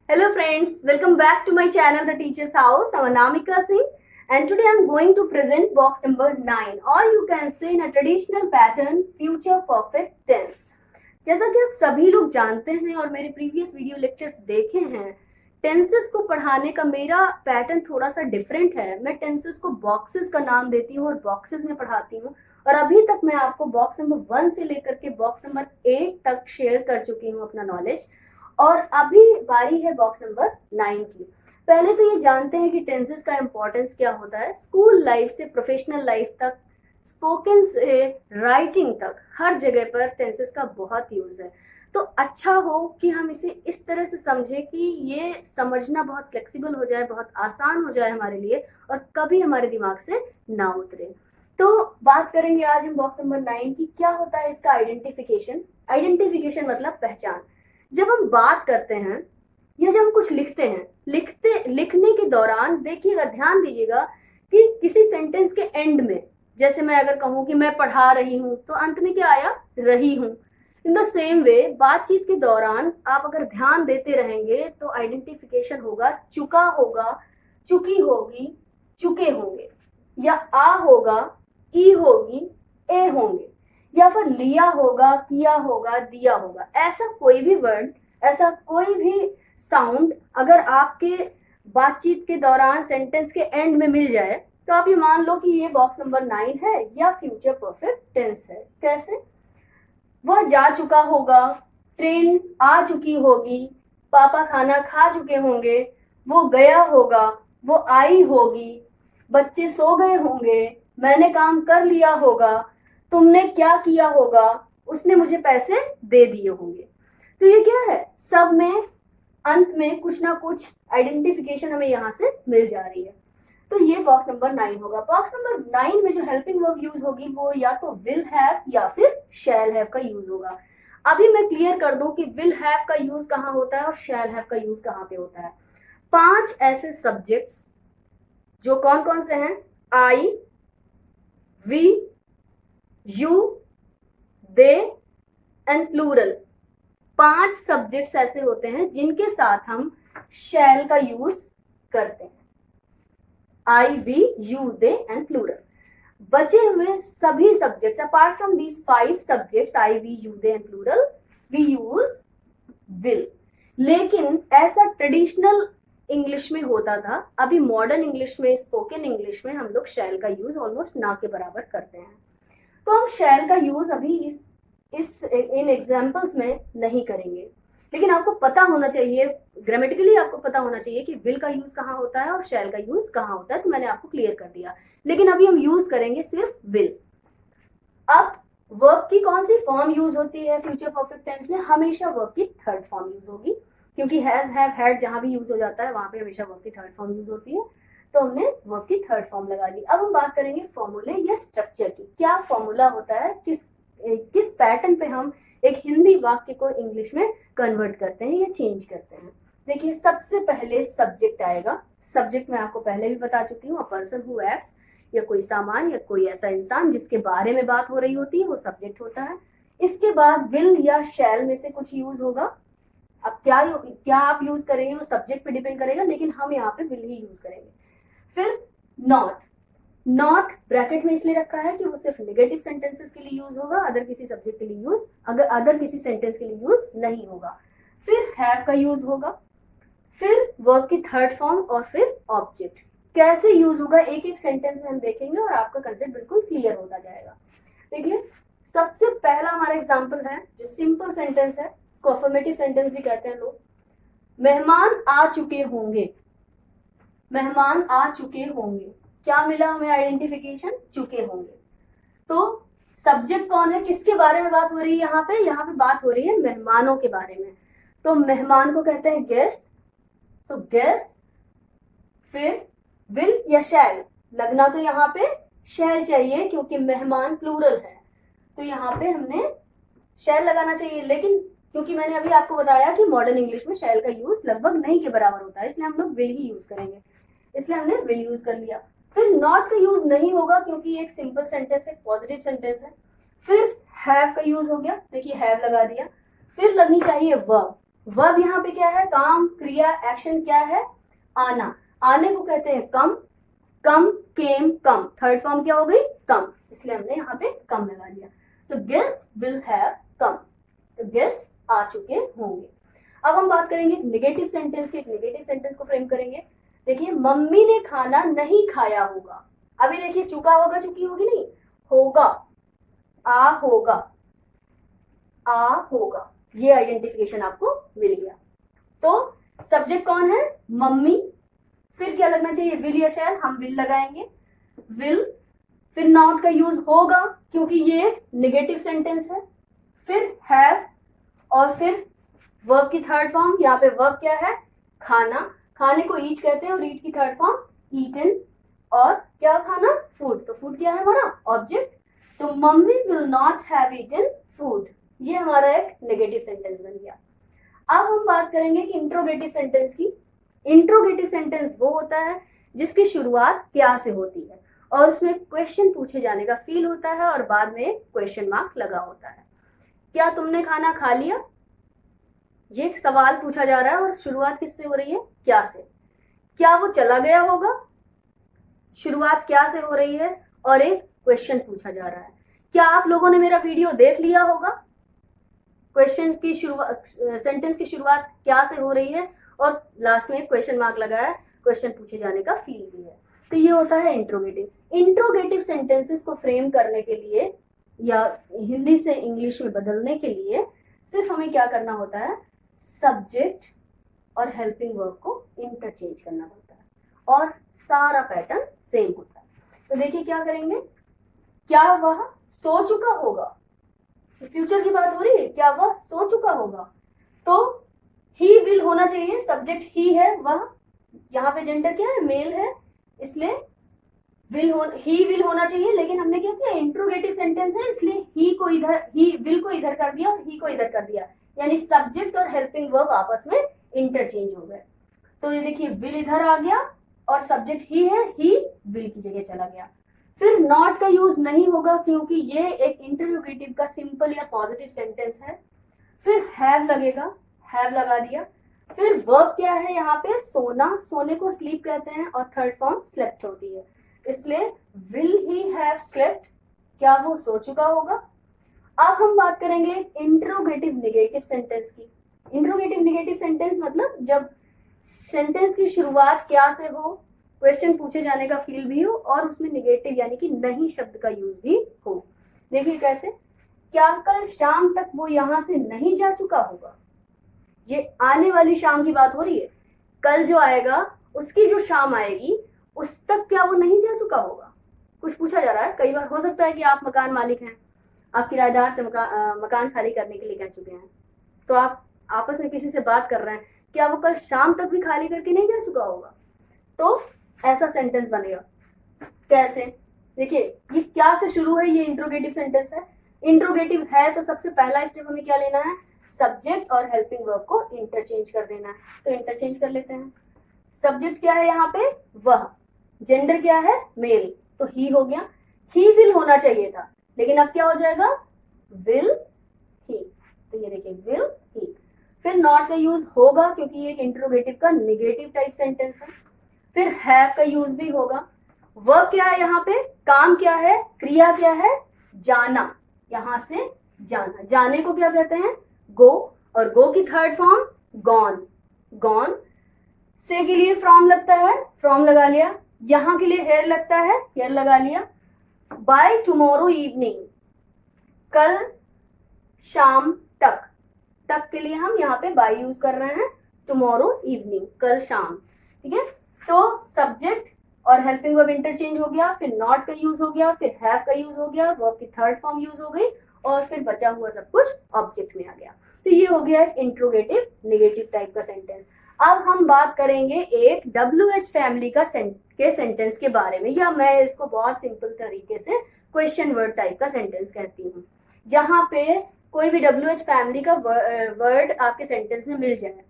Hello friends, welcome back to my channel The Teacher's House. I'm Anamika Singh and today I'm going to present box number 9 or you can say in a traditional pattern future perfect tense. जैसा कि आप सभी लोग जानते हैं और मेरे previous video lectures देखे हैं, टेंसेस को पढ़ाने का मेरा पैटर्न थोड़ा सा डिफरेंट है। मैं टेंसेस को बॉक्सेस का नाम देती हूँ और बॉक्सेस में पढ़ाती हूँ और अभी तक मैं आपको बॉक्स नंबर 1 से लेकर के बॉक्स नंबर 8 तक शेयर कर चुकी हूँ अपना नॉलेज और अभी बारी है बॉक्स नंबर 9 की। पहले तो ये जानते हैं कि टेंसेस का इंपॉर्टेंस क्या होता है। स्कूल लाइफ से प्रोफेशनल लाइफ तक, स्पोकन से राइटिंग तक, हर जगह पर टेंसेस का बहुत यूज है। तो अच्छा हो कि हम इसे इस तरह से समझें कि ये समझना बहुत फ्लेक्सिबल हो जाए, बहुत आसान हो जाए हमारे लिए और कभी हमारे दिमाग से ना उतरे। तो बात करेंगे आज हम बॉक्स नंबर 9 की। क्या होता है इसका आइडेंटिफिकेशन। आइडेंटिफिकेशन मतलब पहचान। जब हम बात करते हैं या जब हम कुछ लिखने के दौरान देखिएगा, ध्यान दीजिएगा कि किसी सेंटेंस के एंड में, जैसे मैं अगर कहूं कि मैं पढ़ा रही हूं तो अंत में क्या आया, रही हूं। इन द सेम वे बातचीत के दौरान आप अगर ध्यान देते रहेंगे तो आइडेंटिफिकेशन होगा, चुका होगा, चुकी होगी, चुके होंगे, या आ होगा, ई होगी, ए होंगे, या फिर लिया होगा, किया होगा, दिया होगा। ऐसा कोई भी वर्ड, ऐसा कोई भी साउंड अगर आपके बातचीत के दौरान सेंटेंस के एंड में मिल जाए तो आप ये मान लो कि ये बॉक्स नंबर 9 है या फ्यूचर परफेक्ट टेंस है। कैसे? वह जा चुका होगा, ट्रेन आ चुकी होगी, पापा खाना खा चुके होंगे, वो गया होगा, वो आई होगी, बच्चे सो गए होंगे, मैंने काम कर लिया होगा, तुमने क्या किया होगा, उसने मुझे पैसे दे दिए होंगे। तो ये क्या है, सब में अंत में कुछ ना कुछ आइडेंटिफिकेशन हमें यहाँ से मिल जा रही है। तो ये बॉक्स नंबर 9 होगा। बॉक्स नंबर 9 में जो हेल्पिंग वर्ब यूज होगी वो या तो विल हैव या फिर शैल हैव का यूज होगा। अभी मैं क्लियर कर दूं कि विल हैव का यूज कहाँ होता है और शैल हैव का यूज कहाँ पे होता है। 5 ऐसे सब्जेक्ट्स जो कौन कौन से हैं, I, we, you, they and plural. 5 subjects ऐसे होते हैं जिनके साथ हम शैल का यूज करते हैं। I, we, you, they and plural. बचे हुए सभी subjects apart from these 5 subjects I, we, you, they and plural, we use will. लेकिन ऐसा ट्रेडिशनल इंग्लिश में होता था, अभी मॉडर्न इंग्लिश में, स्पोकन इंग्लिश में हम लोग शैल का यूज ऑलमोस्ट ना के बराबर करते हैं। तो हम शैल का यूज अभी इन एग्जाम्पल्स में नहीं करेंगे, लेकिन आपको पता होना चाहिए, ग्रामेटिकली आपको पता होना चाहिए कि विल का यूज कहाँ होता है और शैल का यूज कहाँ होता है। तो मैंने आपको क्लियर कर दिया, लेकिन अभी हम यूज करेंगे सिर्फ विल। अब वर्ब की कौन सी फॉर्म यूज होती है फ्यूचर परफेक्ट टेंस में? हमेशा वर्ब की थर्ड फॉर्म यूज होगी, क्योंकि हैज, हैव, हैड जहां भी यूज हो जाता है वहां पे हमेशा वर्ब की थर्ड फॉर्म यूज होती है। तो हमने वर्ब की थर्ड फॉर्म लगा दी। अब हम बात करेंगे फॉर्मूले या स्ट्रक्चर की। क्या फॉर्मूला होता है, किस पैटर्न पे हम एक हिंदी वाक्य को इंग्लिश में कन्वर्ट करते हैं या चेंज करते हैं। देखिए, सबसे पहले सब्जेक्ट आएगा। सब्जेक्ट मैं आपको पहले भी बता चुकी हूँ, अ पर्सन हु एक्ट्स, या कोई सामान या कोई ऐसा इंसान जिसके बारे में बात हो रही होती है, वो सब्जेक्ट होता है। इसके बाद विल या शैल में से कुछ यूज होगा। अब क्या आप यूज करेंगे वो सब्जेक्ट पे डिपेंड करेगा, लेकिन हम यहाँ पे विल ही यूज करेंगे। फिर नॉट ब्रैकेट में इसलिए रखा है कि वो सिर्फ नेगेटिव सेंटेंसेस के लिए यूज होगा, अदर किसी सब्जेक्ट के लिए यूज, अदर किसी सेंटेंस के लिए यूज नहीं होगा। फिर हैव का यूज होगा, फिर वर्ब की थर्ड फॉर्म और फिर ऑब्जेक्ट। कैसे यूज होगा एक एक सेंटेंस में हम देखेंगे और आपका कंसेप्ट बिल्कुल क्लियर होता जाएगा। देखिए, सबसे पहला हमारा एग्जाम्पल है जो सिंपल सेंटेंस है, इसको अफर्मेटिव सेंटेंस भी कहते हैं लोग। मेहमान आ चुके होंगे, मेहमान आ चुके होंगे। क्या मिला हमें आइडेंटिफिकेशन? चुके होंगे। तो सब्जेक्ट कौन है, किसके बारे में बात हो रही है यहाँ पे? यहाँ पे बात हो रही है मेहमानों के बारे में। तो मेहमान को कहते हैं गेस्ट, सो गेस्ट। फिर विल या शैल लगना, तो यहाँ पे शैल चाहिए क्योंकि मेहमान प्लूरल है, तो यहाँ पे हमने शैल लगाना चाहिए। लेकिन क्योंकि मैंने अभी आपको बताया कि मॉडर्न इंग्लिश में शैल का यूज लगभग नहीं के बराबर होता है, इसलिए हम लोग विल ही यूज करेंगे, इसलिए हमने विल यूज कर लिया। फिर नॉट का यूज नहीं होगा क्योंकि एक सिंपल सेंटेंस है, पॉजिटिव सेंटेंस है। फिर हैव का यूज हो गया, देखिए हैव लगा दिया। फिर लगनी चाहिए वर्ब, वर्ब यहाँ पे क्या है, काम, क्रिया, एक्शन क्या है, आना। आने को कहते हैं कम, कम, केम, कम, थर्ड फॉर्म क्या हो गई, कम, इसलिए हमने यहाँ पे कम लगा दिया। सो गेस्ट विल हैव कम, तो गेस्ट आ चुके होंगे। अब हम बात करेंगे नेगेटिव सेंटेंस के, एक नेगेटिव सेंटेंस को फ्रेम करेंगे। देखिए, मम्मी ने खाना नहीं खाया होगा। अभी देखिए, चुका होगा, चुकी होगी नहीं, होगा, आ होगा, आ होगा, ये आइडेंटिफिकेशन आपको मिल गया। तो सब्जेक्ट कौन है, मम्मी, फिर क्या लगना चाहिए, विल या शैल, हम विल लगाएंगे, विल, फिर नॉट का यूज होगा क्योंकि ये नेगेटिव सेंटेंस है, फिर हैव, और फिर वर्ब की थर्ड फॉर्म, यहाँ पे वर्ब क्या है, खाना, खाने को ईट कहते हैं, और ईट की थर्ड फॉर्म ईटन, और क्या खाना, फूड, तो फूड क्या है हमारा, ऑब्जेक्ट, तो mummy will not have eaten food, ये हमारा एक नेगेटिव सेंटेंस बन गया। अब हम बात करेंगे कि इंट्रोगेटिव सेंटेंस की। इंट्रोगेटिव सेंटेंस वो होता है जिसकी शुरुआत क्या से होती है और उसमें क्वेश्चन पूछे जाने का फील होता है और बाद में क्वेश्चन मार्क लगा होता है। क्या तुमने खाना खा लिया, ये सवाल पूछा जा रहा है और शुरुआत किससे हो रही है, क्या से। क्या वो चला गया होगा, शुरुआत क्या से हो रही है और एक क्वेश्चन पूछा जा रहा है। क्या आप लोगों ने मेरा वीडियो देख लिया होगा, क्वेश्चन की शुरुआत, सेंटेंस की शुरुआत क्या से हो रही है और लास्ट में क्वेश्चन मार्क लगा है, क्वेश्चन पूछे जाने का फील भी है। तो ये होता है इंट्रोगेटिव। इंट्रोगेटिव सेंटेंसेस को फ्रेम करने के लिए या हिंदी से इंग्लिश में बदलने के लिए सिर्फ हमें क्या करना होता है, सब्जेक्ट और हेल्पिंग वर्ब को इंटरचेंज करना होता है और सारा पैटर्न सेम होता है। तो देखिए क्या करेंगे, क्या वह सो चुका होगा, फ्यूचर की बात हो रही है, क्या वह सो चुका होगा, तो ही विल होना चाहिए, सब्जेक्ट ही है, वह, यहाँ पे जेंडर क्या है, मेल है, इसलिए ही विल होना चाहिए, लेकिन हमने क्या किया, इंट्रोगेटिव सेंटेंस है इसलिए ही को इधर, ही विल को इधर कर दिया और ही को इधर कर दिया, यानी सब्जेक्ट और हेल्पिंग वर्ब आपस में इंटरचेंज हो गए। तो ये देखिए, विल इधर आ गया और सब्जेक्ट ही है, ही विल की जगह चला गया। फिर नॉट का यूज नहीं होगा क्योंकि ये एक इंटरोगेटिव का सिंपल या पॉजिटिव सेंटेंस है। फिर हैव लगेगा, हैव लगा दिया। फिर वर्ब क्या है यहाँ पे, सोना, सोने को स्लीप कहते हैं और थर्ड फॉर्म स्लेप्ट होती है, इसलिए विल ही हैव स्लेप्ट, क्या वो सो चुका होगा। अब हम बात करेंगे इंट्रोगेटिव नेगेटिव सेंटेंस की। इंट्रोगेटिव नेगेटिव सेंटेंस मतलब जब सेंटेंस की शुरुआत क्या से हो, क्वेश्चन पूछे जाने का फील भी हो और उसमें नेगेटिव यानी कि नहीं शब्द का यूज भी हो। देखिए कैसे, क्या कल शाम तक वो यहाँ से नहीं जा चुका होगा, ये आने वाली शाम की बात हो रही है, कल जो आएगा उसकी जो शाम आएगी उस तक क्या वो नहीं जा चुका होगा, कुछ पूछा जा रहा है। कई बार हो सकता है कि आप मकान मालिक हैं, आप किराएदार से मकान खाली करने के लिए कह चुके हैं, तो आप आपस में किसी से बात कर रहे हैं, क्या वो कल शाम तक भी खाली करके नहीं जा चुका होगा, तो ऐसा सेंटेंस बनेगा। कैसे, देखिए ये क्या से शुरू है, ये इंट्रोगेटिव सेंटेंस है, इंट्रोगेटिव है तो सबसे पहला स्टेप हमें क्या लेना है, सब्जेक्ट और हेल्पिंग वर्ब को इंटरचेंज कर देना है। तो इंटरचेंज कर लेते हैं। सब्जेक्ट क्या है यहाँ पे, वह, जेंडर क्या है, मेल, तो ही हो गया, ही विल होना चाहिए था लेकिन अब क्या हो जाएगा, विल ही, तो ये देखिए विल ही। फिर नॉट का यूज होगा क्योंकि ये एक इंट्रोगेटिव का नेगेटिव टाइप सेंटेंस है। फिर हैव का यूज भी होगा। वर्ब क्या है यहाँ पे, काम क्या है, क्रिया क्या है, जाना, यहां से जाना, जाने को क्या कहते हैं, गो, और गो की थर्ड फॉर्म गॉन, गॉन। से के लिए फ्रॉम लगता है, फ्रॉम लगा लिया, यहां के लिए हेयर लगता है, हेयर लगा लिया। बाय टुमारो इवनिंग, कल शाम तक, तक के लिए हम यहाँ पे बाय यूज कर रहे हैं, टुमारो इवनिंग, कल शाम, ठीक है। तो सब्जेक्ट और हेल्पिंग वर्ब इंटरचेंज हो गया, फिर नॉट का यूज हो गया, फिर हैव का यूज हो गया, वर्ब की थर्ड फॉर्म यूज हो गई और फिर बचा हुआ सब कुछ ऑब्जेक्ट में आ गया। तो ये हो गया एक इंट्रोगेटिव नेगेटिव टाइप का सेंटेंस। अब हम बात करेंगे एक WH फैमिली का सेंटेंस के बारे में, या मैं इसको बहुत सिंपल तरीके से क्वेश्चन वर्ड टाइप का सेंटेंस कहती हूँ, जहां पे कोई भी WH फैमिली का वर्ड आपके सेंटेंस में मिल जाए,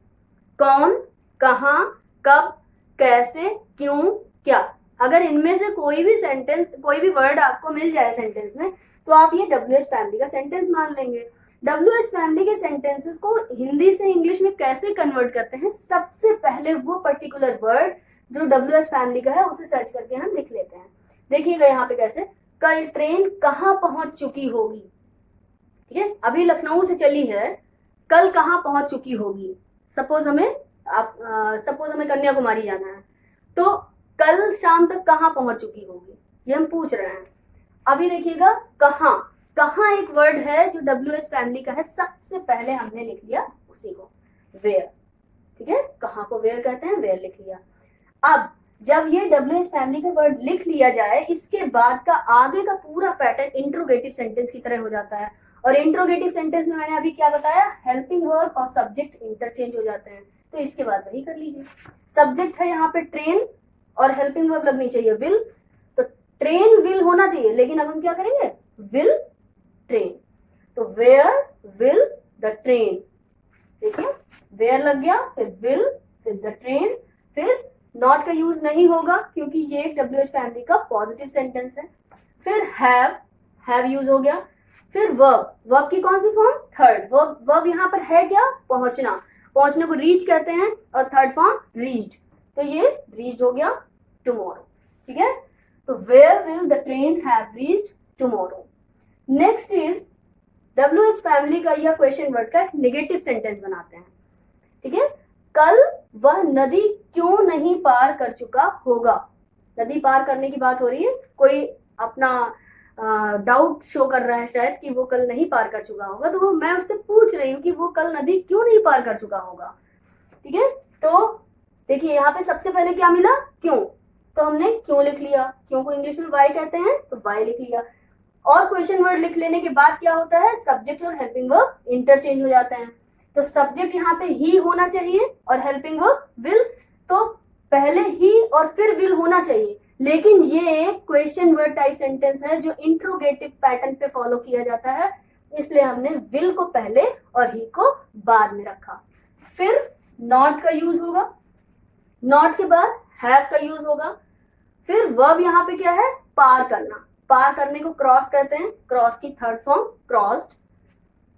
कौन, कहाँ, कब, कैसे, क्यों, क्या, अगर इनमें से कोई भी सेंटेंस, कोई भी वर्ड आपको मिल जाए सेंटेंस में तो आप ये WH फैमिली का सेंटेंस मान लेंगे। WH फैमिली के सेंटेंसेस को हिंदी से इंग्लिश में कैसे कन्वर्ट करते हैं, सबसे पहले वो पर्टिकुलर वर्ड जो WH फैमिली का है उसे सर्च करके हम लिख लेते हैं। देखिएगा यहाँ पे कैसे, कल ट्रेन कहाँ पहुंच चुकी होगी, ठीक है, अभी लखनऊ से चली है, कल कहाँ पहुंच चुकी होगी। सपोज हमें कन्याकुमारी जाना है, तो कल शाम तक कहाँ पहुंच चुकी होगी, ये हम पूछ रहे हैं। अभी देखिएगा कहाँ, कहाँ एक वर्ड है जो WH फैमिली का है, सबसे पहले हमने लिख लिया उसी को, वेयर, ठीक है, कहाँ को वेयर कहते हैं, वेयर लिख लिया। अब जब ये WH फैमिली का वर्ड लिख लिया जाए, इसके बाद का आगे का पूरा पैटर्न इंट्रोगेटिव सेंटेंस की तरह हो जाता है। और इंट्रोगेटिव सेंटेंस में मैंने अभी क्या बताया, हेल्पिंग वर्ब और सब्जेक्ट इंटरचेंज हो जाते हैं, तो इसके बाद वही कर लीजिए। सब्जेक्ट है यहाँ पे ट्रेन और हेल्पिंग वर्ब लगनी चाहिए विल, तो ट्रेन विल होना चाहिए, लेकिन अब हम क्या करेंगे, विल ट्रेन, तो वेयर विल द ट्रेन, देखिए वेयर लग गया, फिर विल, फिर द ट्रेन, फिर नॉट का यूज नहीं होगा क्योंकि ये एक WH फैमिली का पॉजिटिव सेंटेंस है। फिर हैव यूज हो गया। फिर वर्ब की कौन सी फॉर्म, थर्ड। वर्ब यहाँ पर है क्या, पहुंचना, पहुंचने को रीच कहते हैं, और थर्ड फॉर्म रीच्ड, तो ये रीच्ड हो गया टुमारो, ठीक है। तो where will the train have reached tomorrow. Next is WH family का या क्वेश्चन वर्ड का एक नेगेटिव सेंटेंस बनाते हैं, ठीक है। कल वह नदी क्यों नहीं पार कर चुका होगा, नदी पार करने की बात हो रही है, कोई अपना डाउट शो कर रहा है शायद कि वो कल नहीं पार कर चुका होगा, तो वो मैं उससे पूछ रही हूँ कि वो कल नदी क्यों नहीं पार कर चुका होगा, ठीक है। तो देखिए यहाँ पे सबसे पहले क्या मिला, क्यों, तो हमने क्यों लिख लिया, क्यों को इंग्लिश में वाई कहते हैं, तो वाई लिख लिया। और क्वेश्चन वर्ड लिख लेने के बाद क्या होता है, सब्जेक्ट और हेल्पिंग वर्ब इंटरचेंज हो जाते हैं, तो सब्जेक्ट यहाँ पे ही होना चाहिए और हेल्पिंग वर्ब विल, तो पहले ही और फिर विल होना चाहिए, लेकिन ये एक क्वेश्चन वर्ड टाइप सेंटेंस है जो इंट्रोगेटिव पैटर्न पे फॉलो किया जाता है, इसलिए हमने विल को पहले और ही को बाद में रखा। फिर नॉट का यूज होगा, नॉट के बाद हैव का यूज होगा। फिर वर्ब यहाँ पे क्या है, पार करना, पार करने को क्रॉस कहते हैं, क्रॉस की थर्ड फॉर्म क्रॉस्ड।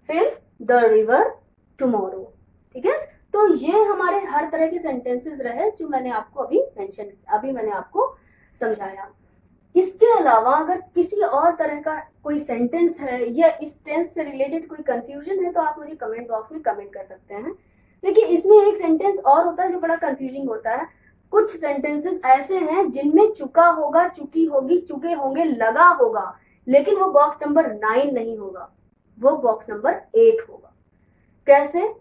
फिर द रिवर टुमारो, ठीक है। तो ये हमारे हर तरह के सेंटेंसेस रहे जो मैंने आपको अभी मैंने आपको समझाया। इसके अलावा अगर किसी और तरह का कोई सेंटेंस है या इस टेंस से रिलेटेड कोई कंफ्यूजन है तो आप मुझे कमेंट बॉक्स में कमेंट कर सकते हैं। देखिए इसमें एक सेंटेंस और होता है जो बड़ा कंफ्यूजिंग होता है, कुछ सेंटेंसेस ऐसे हैं जिनमें चुका होगा, चुकी होगी, चुके होंगे लगा होगा, लेकिन वो बॉक्स नंबर 9 नहीं होगा, वो बॉक्स नंबर 8 होगा। कैसे,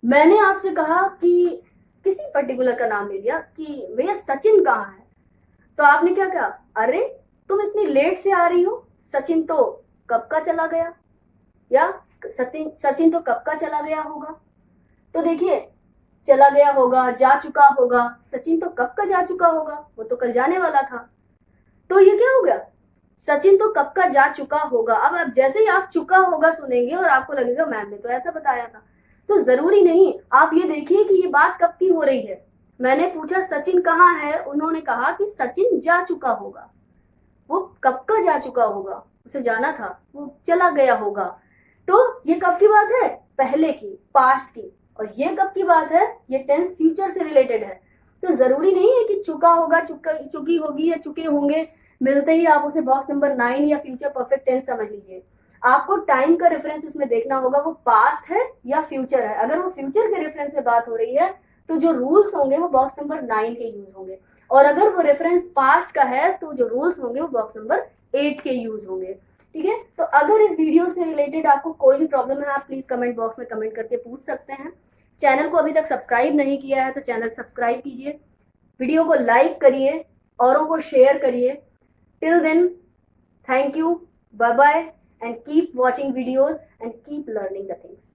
मैंने आपसे कहा कि किसी पर्टिकुलर का नाम ले लिया कि भैया सचिन कहाँ है, तो आपने क्या कहा, अरे तुम इतनी लेट से आ रही हो, सचिन तो कब का चला गया, या सचिन तो कब का चला गया होगा। तो देखिए चला गया होगा, जा चुका होगा, सचिन तो कब का जा चुका होगा, वो तो कल जाने वाला था, तो ये क्या हो गया, सचिन तो कब का जा चुका होगा। अब आप जैसे ही आप चुका होगा सुनेंगे और आपको लगेगा मैम ने तो ऐसा बताया था, तो जरूरी नहीं, आप ये देखिए कि ये बात कब की हो रही है। मैंने पूछा सचिन कहाँ है, उन्होंने कहा कि सचिन जा चुका होगा, वो कब का जा चुका होगा, उसे जाना था, वो चला गया होगा, तो ये कब की बात है, पहले की, पास्ट की, और ये कब की बात है, ये टेंस फ्यूचर से रिलेटेड है। तो जरूरी नहीं है कि चुका होगा, चुकी होगी या चुके होंगे मिलते ही आप उसे बॉक्स नंबर 9 या फ्यूचर परफेक्ट टेंस समझ लीजिए। आपको टाइम का रेफरेंस उसमें देखना होगा, वो पास्ट है या फ्यूचर है। अगर वो फ्यूचर के रेफरेंस से बात हो रही है तो जो रूल्स होंगे वो बॉक्स नंबर 9 के यूज होंगे, और अगर वो रेफरेंस पास्ट का है तो जो रूल्स होंगे वो बॉक्स नंबर 8 के यूज होंगे, ठीक है। तो अगर इस वीडियो से रिलेटेड आपको कोई भी प्रॉब्लम है आप प्लीज कमेंट बॉक्स में कमेंट करके पूछ सकते हैं। चैनल को अभी तक सब्सक्राइब नहीं किया है तो चैनल सब्सक्राइब कीजिए, वीडियो को लाइक करिए, औरों को शेयर करिए। Till then, thank you, bye bye, and keep watching videos and keep learning the things.